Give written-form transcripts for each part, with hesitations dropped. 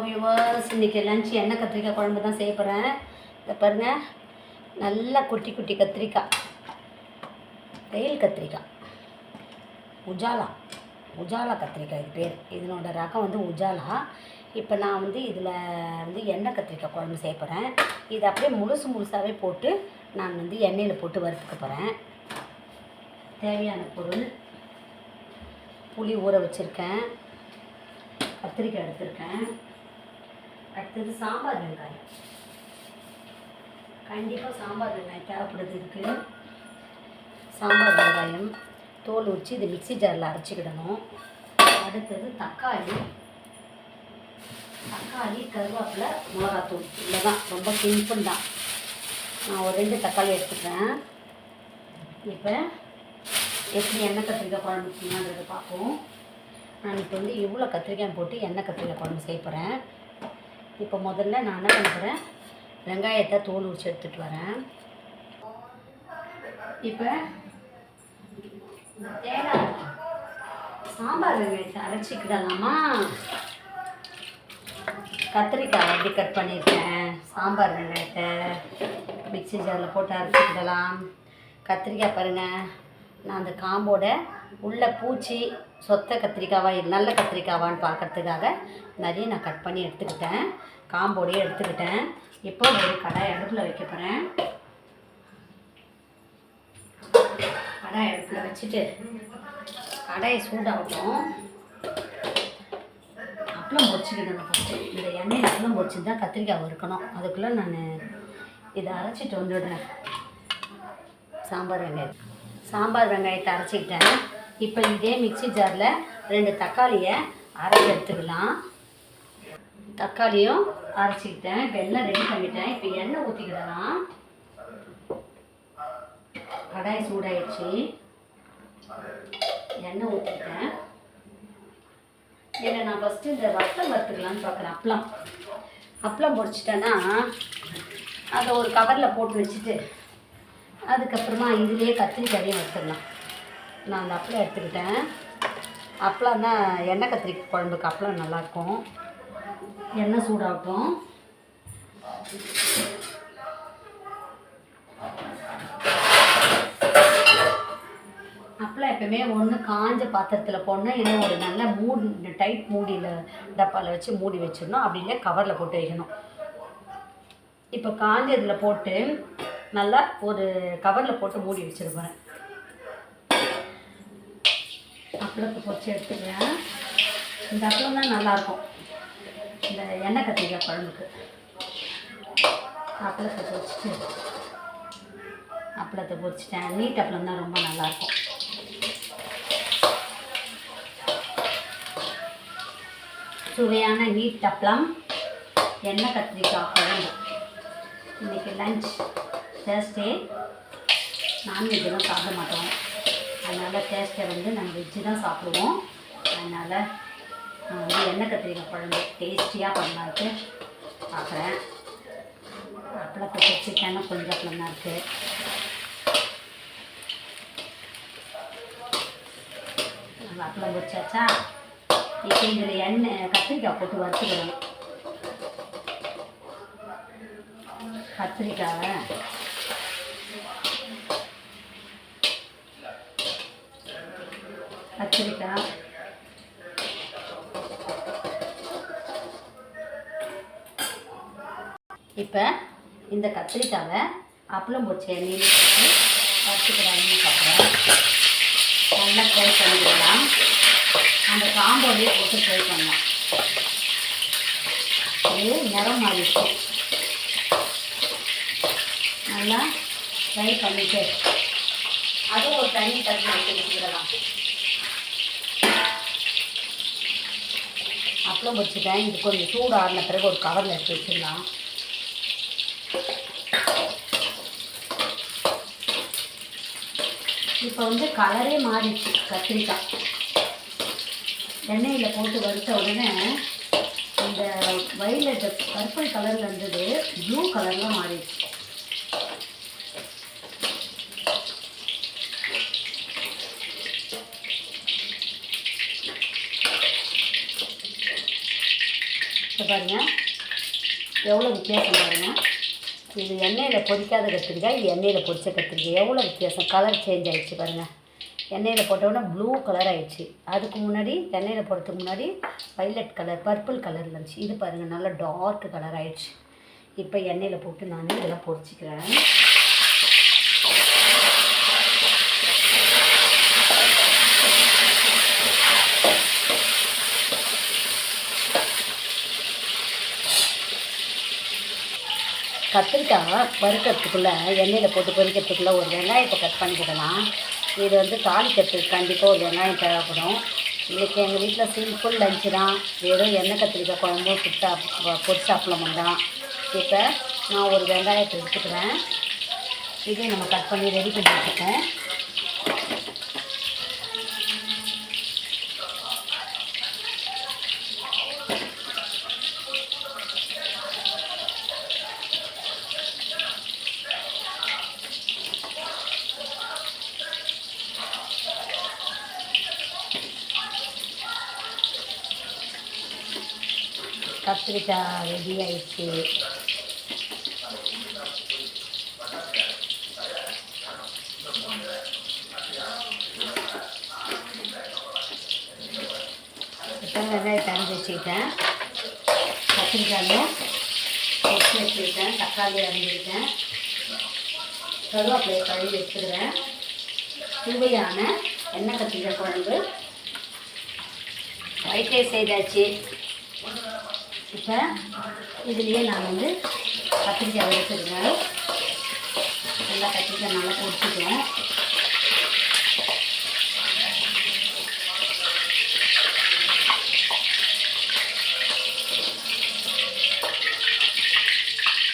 Viewers, இன்றைக்கி lunch எண்ணெய் கத்திரிக்காய் குழம்பு தான் செய்ய போகிறேன். இதை பாருங்கள், நல்லா குட்டி குட்டி கத்திரிக்காய், வெயில் கத்திரிக்காய், உஜாலா கத்திரிக்காய் இது பேர். இதனோட ரகம் வந்து உஜாலா. இப்போ நான் வந்து இதில் வந்து எண்ணெய் கத்திரிக்காய் குழம்பு செய்ய போகிறேன். இது அப்படியே முழுசாகவே போட்டு நான் வந்து எண்ணெயில் போட்டு வறுத்துக்க போகிறேன். தேவையான பொருள்: புளி ஊற வச்சுருக்கேன், கத்திரிக்காய் எடுத்துருக்கேன், அடுத்தது சாம்பார் வெங்காயம். கண்டிப்பாக சாம்பார் வெங்காயம் தேவைப்படுது. இதுக்கு சாம்பார் வெங்காயம் தோல் உரித்து இது மிக்சி ஜாரில் அரைச்சிக்கிடணும். அடுத்தது தக்காளி, கருவேப்பிலை, மிளகாத்தூள். இல்லை தான், ரொம்ப சிம்பிள் தான். நான் ஒரு 2 தக்காளி எடுத்துக்கிறேன். இப்போ எப்படி எண்ணெய் கத்திரிக்காய் குழம்பு செய்யலான்றதை பார்ப்போம். நான் இப்போ வந்து இவ்வளோ கத்திரிக்காய் போட்டு எண்ணெய் கத்திரிக்காய் குழம்பு செய்ய போகிறேன். இப்போ முதல்ல நான் என்ன பண்ணுறேன், வெங்காயத்தை தோல் உரிச்சு எடுத்துகிட்டு வரேன். இப்போ தேங்காய் சாம்பார் வெங்காயத்தை அரைச்சிக்கிடலாமா? கத்திரிக்காய் எப்படி கட் பண்ணியிருக்கேன், சாம்பார் வெங்காயத்தை மிக்சி ஜாரில் போட்டு அரைச்சிக்கிடலாம். கத்திரிக்காய் பாருங்கள், நான் அந்த காம்போட உள்ள பூச்சி சொத்தை கத்திரிக்காவா நல்ல கத்திரிக்காவான்னு பார்க்கறதுக்காக நிறைய நான் கட் பண்ணி எடுத்துக்கிட்டேன், காம்போடையே எடுத்துக்கிட்டேன். இப்போ ஒரு கடாய் அடுப்பில் வைக்க போகிறேன். கடாய் அடுப்பில் வச்சுட்டு கடாயை சூடாகட்டும். அப்பளம் பொரிச்சிக்கிடணும் ஃபஸ்ட்டு. இந்த எண்ணெயில் அப்பளம் பொரிச்சு தான் கத்திரிக்காய் வறுக்கணும். அதுக்குள்ளே நான் இதை அரைச்சிட்டு வந்துடுறேன். சாம்பார் வெங்காயத்தை அரைச்சிக்கிட்டேன். இப்போ இதே மிக்சி ஜாரில் 2 தக்காளியை அரைச்சி எடுத்துக்கலாம். தக்காளியும் அரைச்சிக்கிட்டேன். இப்போ எல்லாம் ரெடி பண்ணிட்டேன். இப்போ எண்ணெய் ஊற்றிக்கிடலாம். கடாய் சூடாயிடுச்சு, எண்ணெய் ஊற்றிக்கிட்டேன். ஏன்னா நான் ஃபஸ்ட்டு இந்த வத்தல் வறுத்துக்கலான்னு பார்க்குறேன். அப்பளம் பொரிச்சிட்டேன்னா அதை ஒரு கவரில் போட்டு வச்சுட்டு அதுக்கப்புறமா இதுலேயே கத்திரிக்காயும் வறுத்துடலாம். நான் அந்த அப்பளம் எடுத்துக்கிட்டேன். அப்பளம் தான் எண்ணெய் கத்திரிக்காய் குழம்புக்கு அப்பளம் நல்லாயிருக்கும். எண்ணெய் சூடாகட்டும். அப்பளம் எப்பவுமே ஒன்று காஞ்ச பாத்திரத்தில் போடணும், இல்லை ஒரு நல்ல டைட் மூடியில் டப்பாவில் வச்சு மூடி வச்சிடணும். அப்படி இல்லை கவரில் போட்டு வைக்கணும். இப்போ காஞ்சதில் போட்டு நல்லா ஒரு கவரில் போட்டு மூடி வச்சுருப்பேன். அப்பளத்தை பொரிச்சு எடுத்துக்கிறேன். இந்த அப்பளம் தான் நல்லாயிருக்கும் இந்த எண்ணெய் கத்திரிக்காய் குழம்புக்கு. அப்பளத்தை பொரிச்சிட்டேன். நீட் அப்பளம் தான் ரொம்ப நல்லாயிருக்கும். சுவையான நீட் அப்பளம், எண்ணெய் கத்திரிக்காய் குழம்பு. இன்றைக்கி லஞ்ச் தேர்ஸ்டே, நான்வெஜ்ஜெல்லாம் சாப்பிட மாட்டோம். அதனால் தேர்ஸ்டே வந்து நாங்கள் வெஜ்ஜு தான் சாப்பிடுவோம். அதனால் நான் வந்து எண்ணெய் கத்திரிக்காய் குழம்பு டேஸ்டியாக பண்ணலான்ட்டு பார்க்குறேன். அப்பளத்தை வச்சுட்டேன்னா கொஞ்சம் அப்பளம் தான் இருக்குது. அப்பளம் பொரிச்சாச்சா? இப்போ இதில் எண்ணெய் கத்திரிக்காய் போட்டு வறுத்துக்கணும். கத்திரிக்காய் இப்போ இந்த கத்திரிக்காவை அப்பளம் பொரிச்ச எண்ணெயில் போட்டு வறுத்துக்கிறாங்கன்னு பார்க்குறேன். நல்லா ஃப்ரை பண்ணிக்கலாம். அந்த காம்போடையே போட்டு ஃப்ரை பண்ணலாம். இது நிறம் மாறிடுச்சு. நல்லா ஃப்ரை பண்ணிவிட்டு அதுவும் ஒரு தண்ணி தண்ணி வச்சு வச்சுக்கிடலாம். அப்பளம் வச்சுட்டேன். இது கொஞ்சம் சூடு ஆறின பிறகு ஒரு கவரில் எடுத்து வச்சிடலாம். இப்போ வந்து கலரே மாறிடுச்சு. கத்திரிக்காய் எண்ணெயில் போட்டு வறுத்த உடனே இந்த வயலட் பர்பிள் கலரில் இருந்தது ப்ளூ கலரில் மாறிடுச்சு. இப்போ பாருங்கள் எவ்வளோ வித்தியாசம் பாருங்கள். இது எண்ணெயில் பொரிக்காத கத்திரிக்காய், இது எண்ணெயில் பொரிச்ச கத்திரிக்காய். எவ்வளோ வித்தியாசம், கலர் சேஞ்ச் ஆகிடுச்சு பாருங்கள். எண்ணெயில் போட்டோன்னா ப்ளூ கலர் ஆகிடுச்சு. அதுக்கு முன்னாடி எண்ணெயில் போடுறதுக்கு முன்னாடி வைலட் கலர் பர்பிள் கலரில் இருந்துச்சு. இது பாருங்கள் நல்லா டார்க் கலர் ஆகிடுச்சு. இப்போ எண்ணெயில் போட்டு நான் இதெல்லாம் பொரிச்சிக்கிறேன். கத்திரிக்காய் வறுக்கிறதுக்குள்ளே எண்ணெயில் போட்டு பொரிக்கிறதுக்குள்ளே ஒரு வெங்காயத்தை கட் பண்ணிக்கிடலாம். இது வந்து தாளிக்கிறதுக்கு கண்டிப்பாக ஒரு வெங்காயம் தேவைப்படும். இன்றைக்கி எங்கள் வீட்டில் சிம்பிள் லஞ்சு தான். வெறும் எண்ணெய் கத்திரிக்காய் குழம்பும் பொரிச்ச அப்பளமும் தான். இப்போ நான் ஒரு வெங்காயத்தை எடுத்துக்கிறேன். இதையும் நம்ம கட் பண்ணி ரெடி பண்ணி வச்சுருக்கேன். கத்திரிக்காய் ரெடி ஆயிடுச்சு. இப்போ வெங்காயத்தை அரைஞ்சி வச்சுக்கிட்டேன். கத்திரிக்காயும் வச்சு வச்சுக்கிட்டேன். தக்காளி அரைஞ்சிக்கிட்டேன். கருவேப்பிலையை கழுவி வச்சுக்கிறேன். சுவையான எண்ணெய் கத்திரிக்காய் குழம்பு வயிற்றே செய்தாச்சு. இப்போ இதுலேயே நான் வந்து கத்திரிக்காய் வச்சுருக்கேன். நல்லா கத்திரிக்காய் நல்லா பொரிச்சிக்குவேன்.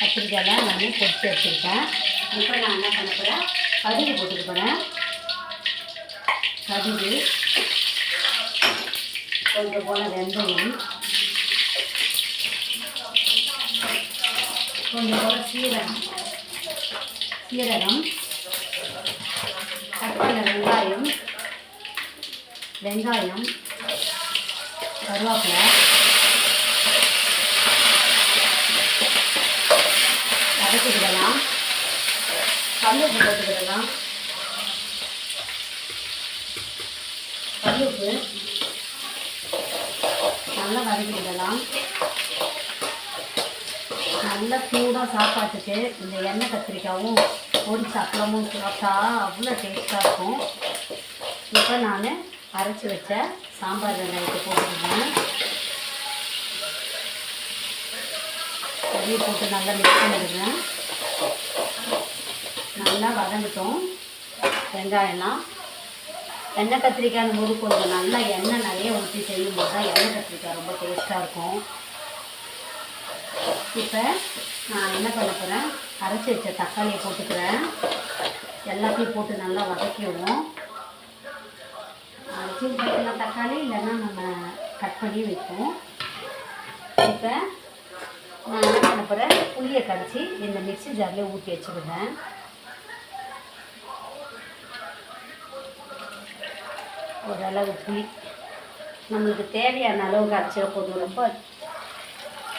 கத்திரிக்காயெல்லாம் நான் பொரிச்சு வச்சுருக்கேன். இப்போ நான் என்ன பண்ண போகிறேன், கடுகு போட்டுக்க போகிறேன். கடுகு கொஞ்சம் போல வெந்தயம், கொஞ்சம் போல சீரகம், கட் பண்ண வெங்காயம், கருவேப்பிலை, வதக்கிக்கிடலாம். கல்லுப்பு போட்டுக்கிடலாம். கல்லுப்பு நல்லா வதக்கிக்கிடலாம். நல்லா சூடாக சாப்பாட்டுக்கு இந்த எண்ணெய் கத்திரிக்காயும் பொரிச்ச அப்பளமும் சாப்பிட்டா அவ்வளோ டேஸ்ட்டாக இருக்கும். இப்போ நான் அரைச்சி வச்ச சாம்பார் வெங்காயத்தை போட்டுக்கிறேன். அதையும் போட்டு நல்லா மிக்ஸ் பண்ணிடுறேன். நல்லா வதங்கட்டும் வெங்காயம்லாம். எண்ணெய் கத்திரிக்காய் போது கொஞ்சம் நல்லா எண்ணெய் நிறைய ஊற்றி செய்யும்போது தான் எண்ணெய் கத்திரிக்காய் ரொம்ப டேஸ்ட்டாக இருக்கும். இப்போ நான் என்ன பண்ண போகிறேன், அரைச்சி வச்ச தக்காளியை போட்டுக்கிறேன். எல்லாத்தையும் போட்டு நல்லா வதக்கிடுவோம். அரைச்சி வச்சுக்கிற தக்காளி இல்லைன்னா நம்ம கட் பண்ணி வைப்போம். இப்போ நான் என்ன பண்ண போகிறேன், புளியை கரைச்சி இந்த மிக்ஸி ஜார்லேயே ஊற்றி வச்சுக்கிட்டேன். ஓரளவு புளி நம்மளுக்கு தேவையான அளவு கரைச்சிட போதும். ரொம்ப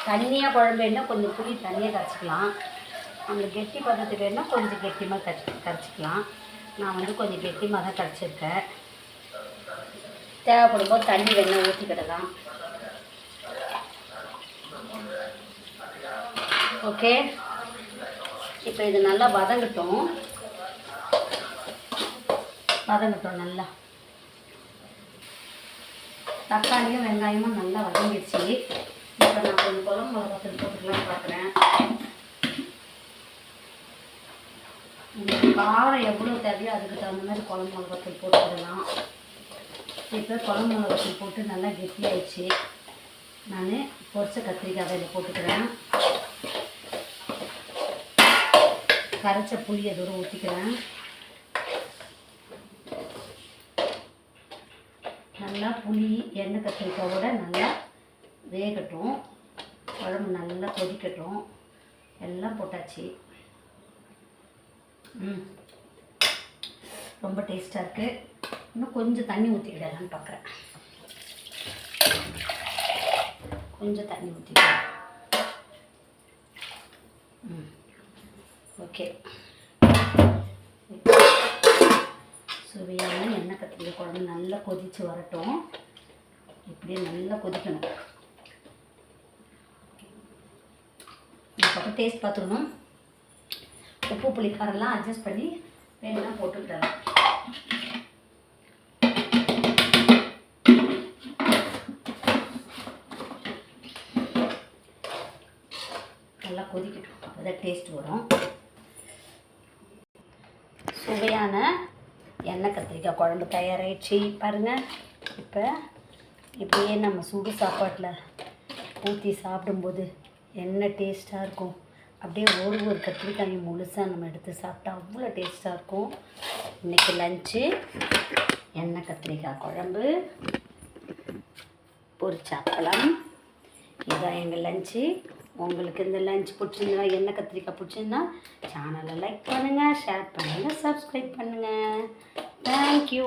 தண்ணியாக குழம்பு வேணால் கொஞ்சம் புளி தண்ணியாக கரைச்சிக்கலாம். நம்மளுக்கு கெட்டி பதத்துக்கு வேணால் கொஞ்சம் கெட்டிமாக கரைச்சிக்கலாம். நான் வந்து கொஞ்சம் கெட்டிமாக தான் கரைச்சிருக்கேன். தேவைப்படும் போது தண்ணி வேணால் ஊற்றிக்கிடலாம். ஓகே, இப்போ இது நல்லா வதங்கட்டும். நல்லா தக்காளியும் வெங்காயமும் நல்லா வதங்கிடுச்சு. இப்போ நான் கொஞ்சம் குழம்பு மிளகாத்தூள் போட்டுக்கலாம் பார்க்குறேன். காரம் எவ்வளோ தேவையோ அதுக்கு தகுந்த மாதிரி குழம்பு மிளகாத்தூள் போட்டுக்கலாம். இப்போ குழம்பு மிளகாத்தூள் போட்டு நல்லா கெட்டியாயிடுச்சு. நான் பொரிச்ச கத்திரிக்காய் இதில் போட்டுக்கிறேன். கரைச்ச புளியை தூரம் ஊற்றிக்கிறேன். நல்லா புளி எண்ணெய் கத்திரிக்காயோட நல்லா வேகட்டும். குழம்பு நல்லா கொதிக்கட்டும். எல்லாம் போட்டாச்சு. ரொம்ப டேஸ்ட்டாக இருக்குது. இன்னும் கொஞ்சம் தண்ணி ஊற்றிக்கிடலான்னு பார்க்குறேன். கொஞ்சம் தண்ணி ஊற்றிக்கலாம். ஓகே, சுவையான எண்ணெய் கத்திரிக்காய் குழம்பு நல்லா கொதித்து வரட்டும். இப்படியே நல்லா கொதிக்கணும். அதுக்கப்புறம் டேஸ்ட் பார்த்துக்கணும். உப்பு புளிக்காரெல்லாம் அட்ஜஸ்ட் பண்ணி வேணும்னா போட்டுக்கிட்டலாம். நல்லா கொதிக்கட்டும், அப்போ தான் டேஸ்ட் வரும். சுவையான எண்ணெய் கத்திரிக்காய் குழம்பு தயாராகிடுச்சு பாருங்கள். இப்போ இப்படியே நம்ம சுடு சாப்பாட்டில் ஊற்றி சாப்பிடும்போது என்ன டேஸ்ட்டாக இருக்கும். அப்படியே ஒரு கத்திரிக்காயும் முழுசாக நம்ம எடுத்து சாப்பிட்டா அவ்வளோ டேஸ்ட்டாக இருக்கும். இன்றைக்கி லஞ்சு எண்ணெய் கத்திரிக்காய் குழம்பு, பொரிச்ச அப்பளம். இதான் எங்கள் லஞ்சு. உங்களுக்கு இந்த லஞ்ச் பிடிச்சிருந்தா, எண்ணெய் கத்திரிக்காய் பிடிச்சிருந்தா சேனலை லைக் பண்ணுங்கள், ஷேர் பண்ணுங்கள், சப்ஸ்கிரைப் பண்ணுங்கள். தேங்க்யூ.